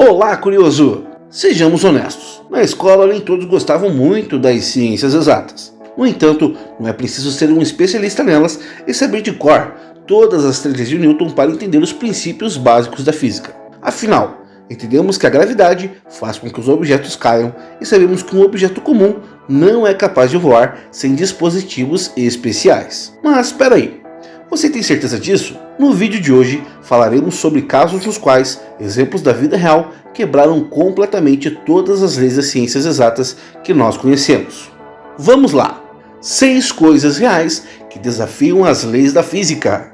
Olá, curioso! Sejamos honestos, na escola nem todos gostavam muito das ciências exatas. No entanto, não é preciso ser um especialista nelas e saber de cor todas as leis de Newton para entender os princípios básicos da física. Afinal, entendemos que a gravidade faz com que os objetos caiam e sabemos que um objeto comum não é capaz de voar sem dispositivos especiais. Mas espera aí, você tem certeza disso? No vídeo de hoje falaremos sobre casos nos quais exemplos da vida real quebraram completamente todas as leis das ciências exatas que nós conhecemos. Vamos lá! 6 coisas reais que desafiam as leis da física.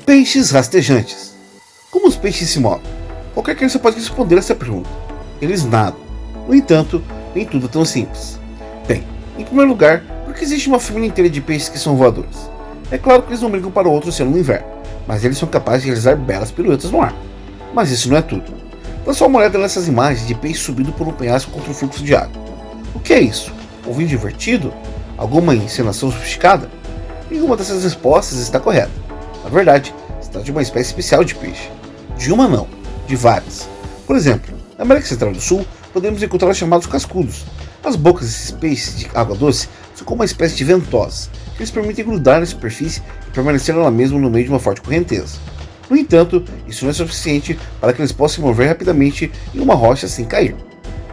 Peixes rastejantes. Como os peixes se movem? Qualquer criança pode responder essa pergunta. Eles nadam. No entanto, nem tudo é tão simples. Bem, em primeiro lugar, porque existe uma família inteira de peixes que são voadores. É claro que eles não brincam para o outro oceano no inverno, mas eles são capazes de realizar belas piruetas no ar. Mas isso não é tudo. Dá só uma olhada nessas imagens de peixe subindo por um penhasco contra o fluxo de água. O que é isso? Um vídeo divertido? Alguma encenação sofisticada? Nenhuma dessas respostas está correta. Na verdade, se trata de uma espécie especial de peixe. De uma não, de várias. Por exemplo, na América Central do Sul, podemos encontrar os chamados cascudos. As bocas desses peixes de água doce são como uma espécie de ventosas, que eles permitem grudar na superfície e permanecer lá mesmo no meio de uma forte correnteza. No entanto, isso não é suficiente para que eles possam se mover rapidamente em uma rocha sem cair.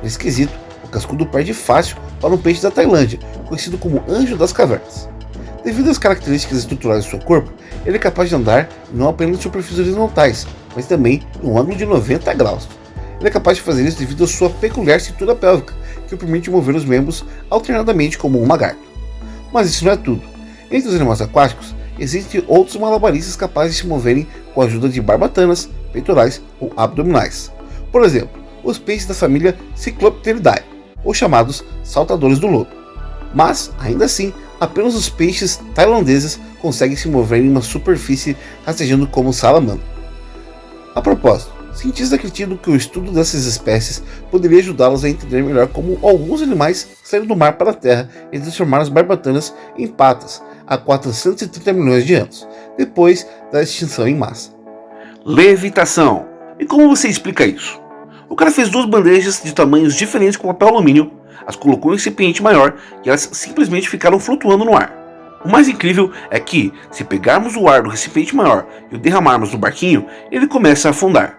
Nesse quesito, o cascudo perde fácil para um peixe da Tailândia, conhecido como anjo das cavernas. Devido às características estruturais do seu corpo, ele é capaz de andar não apenas em superfícies horizontais, mas também em um ângulo de 90 graus. Ele é capaz de fazer isso devido à sua peculiar cintura pélvica, que o permite mover os membros alternadamente como um lagarto. Mas isso não é tudo. Entre os animais aquáticos, existem outros malabaristas capazes de se moverem com a ajuda de barbatanas, peitorais ou abdominais. Por exemplo, os peixes da família Cyclopteridae, ou chamados saltadores do lodo. Mas, ainda assim, apenas os peixes tailandeses conseguem se mover em uma superfície rastejando como salamandra. A propósito, cientistas acreditam que o estudo dessas espécies poderia ajudá-los a entender melhor como alguns animais saíram do mar para a terra e transformaram as barbatanas em patas há 430 milhões de anos, depois da extinção em massa. Levitação. E como você explica isso? O cara fez 2 bandejas de tamanhos diferentes com papel alumínio, as colocou em um recipiente maior e elas simplesmente ficaram flutuando no ar. O mais incrível é que, se pegarmos o ar do recipiente maior e o derramarmos no barquinho, ele começa a afundar.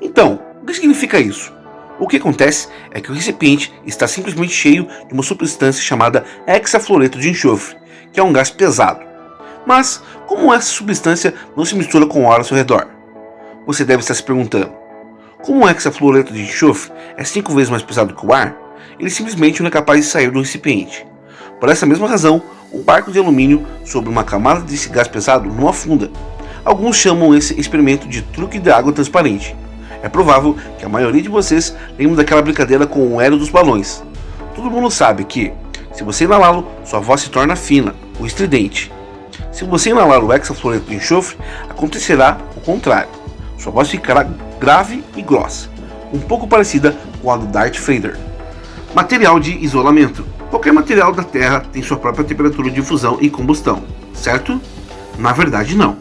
Então, o que significa isso? O que acontece é que o recipiente está simplesmente cheio de uma substância chamada hexafluoreto de enxofre, que é um gás pesado. Mas, como essa substância não se mistura com o ar ao seu redor? Você deve estar se perguntando. Como o hexafluoreto de enxofre é 5 vezes mais pesado que o ar, ele simplesmente não é capaz de sair do recipiente. Por essa mesma razão, um barco de alumínio sobre uma camada desse gás pesado não afunda. Alguns chamam esse experimento de truque de água transparente. É provável que a maioria de vocês lembre daquela brincadeira com o hélio dos balões. Todo mundo sabe que, se você inalá-lo, sua voz se torna fina, ou estridente. Se você inalar o hexafluoreto de enxofre, acontecerá o contrário. Sua voz ficará grave e grossa, um pouco parecida com a do Darth Vader. Material de isolamento. Qualquer material da Terra tem sua própria temperatura de fusão e combustão, certo? Na verdade, não.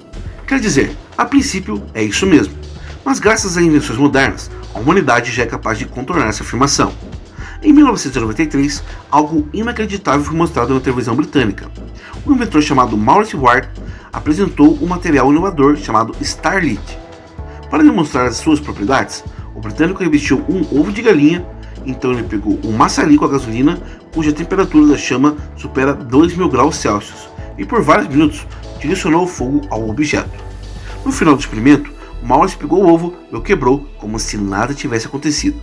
Quer dizer, a princípio é isso mesmo. Mas graças a invenções modernas, a humanidade já é capaz de contornar essa afirmação. Em 1993, algo inacreditável foi mostrado na televisão britânica. Um inventor chamado Maurice Ward apresentou um material inovador chamado Starlit. Para demonstrar as suas propriedades, o britânico revestiu um ovo de galinha, então ele pegou um maçarico a gasolina cuja temperatura da chama supera 2000 graus Celsius e por vários minutos direcionou o fogo ao objeto. No final do experimento, Maurice pegou o ovo e o quebrou como se nada tivesse acontecido.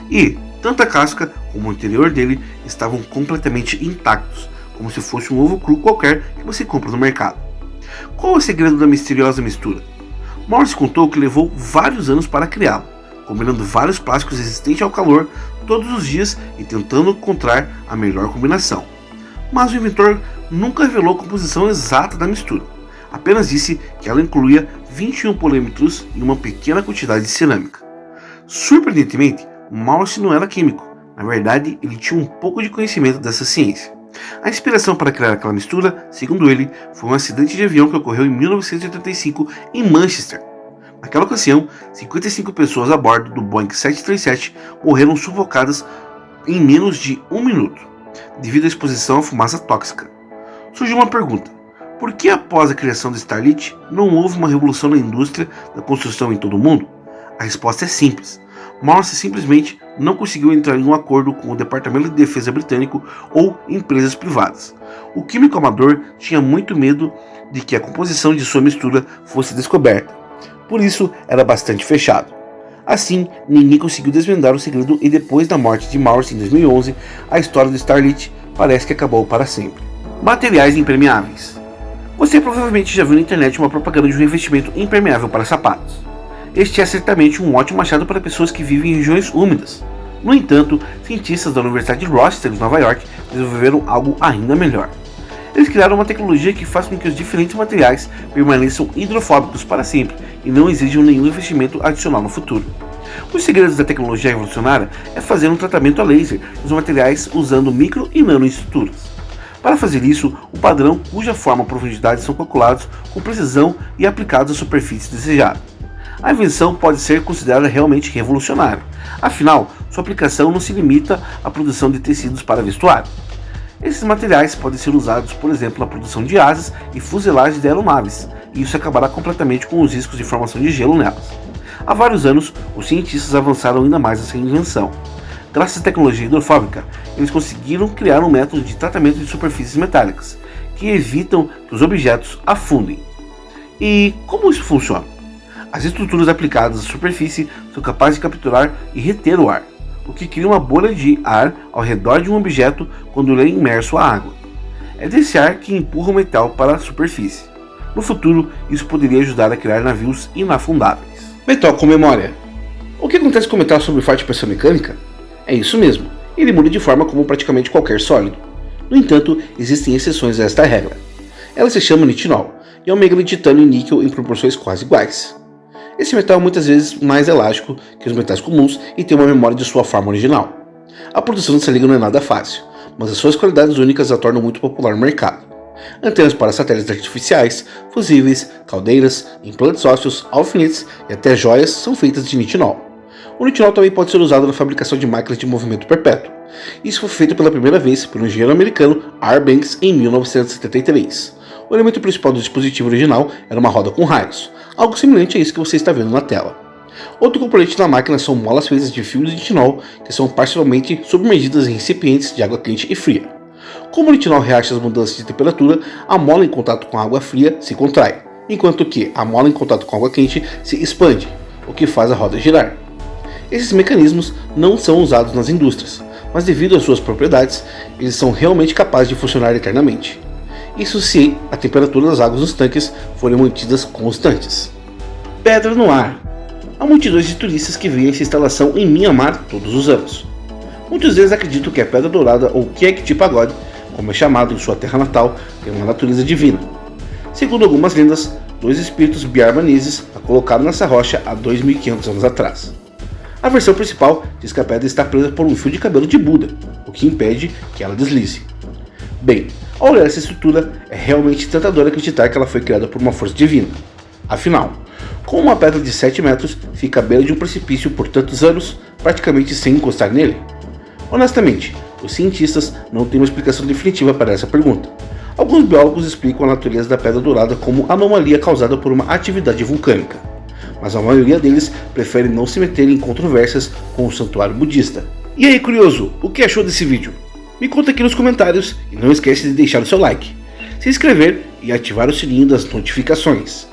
E, tanto a casca como o interior dele estavam completamente intactos, como se fosse um ovo cru qualquer que você compra no mercado. Qual é o segredo da misteriosa mistura? Maurice contou que levou vários anos para criá-lo, combinando vários plásticos resistentes ao calor todos os dias e tentando encontrar a melhor combinação. Mas o inventor nunca revelou a composição exata da mistura. Apenas disse que ela incluía 21 polímetros e uma pequena quantidade de cerâmica. Surpreendentemente, Maurice não era químico. Na verdade, ele tinha um pouco de conhecimento dessa ciência. A inspiração para criar aquela mistura, segundo ele, foi um acidente de avião que ocorreu em 1985 em Manchester. Naquela ocasião, 55 pessoas a bordo do Boeing 737 morreram sufocadas em menos de 1 minuto, devido à exposição à fumaça tóxica. Surgiu uma pergunta: por que após a criação do Starlite não houve uma revolução na indústria da construção em todo o mundo? A resposta é simples. Morse simplesmente não conseguiu entrar em um acordo com o Departamento de Defesa britânico ou empresas privadas. O químico amador tinha muito medo de que a composição de sua mistura fosse descoberta. Por isso, era bastante fechado. Assim, ninguém conseguiu desvendar o segredo e depois da morte de Morse em 2011, a história do Starlite parece que acabou para sempre. Materiais impermeáveis. Você provavelmente já viu na internet uma propaganda de um revestimento impermeável para sapatos. Este é certamente um ótimo achado para pessoas que vivem em regiões úmidas. No entanto, cientistas da Universidade de Rochester, de Nova York, desenvolveram algo ainda melhor. Eles criaram uma tecnologia que faz com que os diferentes materiais permaneçam hidrofóbicos para sempre e não exijam nenhum investimento adicional no futuro. Os segredos da tecnologia revolucionária é fazer um tratamento a laser nos materiais usando micro e nanoestruturas. Para fazer isso, o padrão cuja forma e profundidade são calculados com precisão e aplicados à superfície desejada. A invenção pode ser considerada realmente revolucionária, afinal, sua aplicação não se limita à produção de tecidos para vestuário. Esses materiais podem ser usados, por exemplo, na produção de asas e fuselagem de aeronaves, e isso acabará completamente com os riscos de formação de gelo nelas. Há vários anos, os cientistas avançaram ainda mais nessa invenção. Graças à tecnologia hidrofóbica, eles conseguiram criar um método de tratamento de superfícies metálicas, que evitam que os objetos afundem. E como isso funciona? As estruturas aplicadas à superfície são capazes de capturar e reter o ar, o que cria uma bolha de ar ao redor de um objeto quando ele é imerso à água. É desse ar que empurra o metal para a superfície. No futuro, isso poderia ajudar a criar navios inafundáveis. Metal com memória. O que acontece com o metal sob forte pressão mecânica? É isso mesmo, ele muda de forma como praticamente qualquer sólido. No entanto, existem exceções a esta regra. Ela se chama nitinol, e é um mega de titânio e níquel em proporções quase iguais. Esse metal é muitas vezes mais elástico que os metais comuns e tem uma memória de sua forma original. A produção dessa liga não é nada fácil, mas as suas qualidades únicas a tornam muito popular no mercado. Antenas para satélites artificiais, fusíveis, caldeiras, implantes ósseos, alfinetes e até joias são feitas de nitinol. O nitinol também pode ser usado na fabricação de máquinas de movimento perpétuo. Isso foi feito pela primeira vez pelo engenheiro americano R. Banks em 1973. O elemento principal do dispositivo original era uma roda com raios, algo semelhante a isso que você está vendo na tela. Outro componente da máquina são molas feitas de fio de nitinol que são parcialmente submergidas em recipientes de água quente e fria. Como o nitinol reage às mudanças de temperatura, a mola em contato com a água fria se contrai, enquanto que a mola em contato com a água quente se expande, o que faz a roda girar. Esses mecanismos não são usados nas indústrias, mas devido às suas propriedades, eles são realmente capazes de funcionar eternamente. Isso se a temperatura das águas nos tanques forem mantidas constantes. Pedra no ar. Há multidões de turistas que veem essa instalação em Myanmar todos os anos. Muitos deles acreditam que a Pedra Dourada, ou Kekchi Pagode, como é chamado em sua terra natal, tem uma natureza divina. Segundo algumas lendas, 2 espíritos biarmaneses a colocaram nessa rocha há 2.500 anos atrás. A versão principal diz que a pedra está presa por um fio de cabelo de Buda, o que impede que ela deslize. Bem, ao olhar essa estrutura, é realmente tentador acreditar que ela foi criada por uma força divina. Afinal, como uma pedra de 7 metros fica à beira de um precipício por tantos anos, praticamente sem encostar nele? Honestamente, os cientistas não têm uma explicação definitiva para essa pergunta. Alguns biólogos explicam a natureza da Pedra Dourada como anomalia causada por uma atividade vulcânica, mas a maioria deles prefere não se meter em controvérsias com o santuário budista. E aí, curioso, o que achou desse vídeo? Me conta aqui nos comentários e não esquece de deixar o seu like, se inscrever e ativar o sininho das notificações.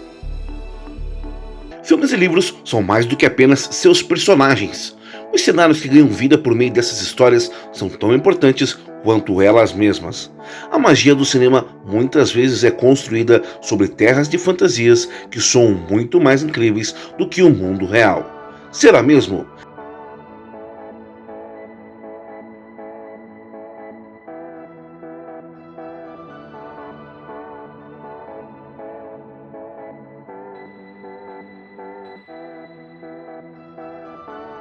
Filmes e livros são mais do que apenas seus personagens. Os cenários que ganham vida por meio dessas histórias são tão importantes quanto elas mesmas. A magia do cinema muitas vezes é construída sobre terras de fantasias que soam muito mais incríveis do que o mundo real. Será mesmo?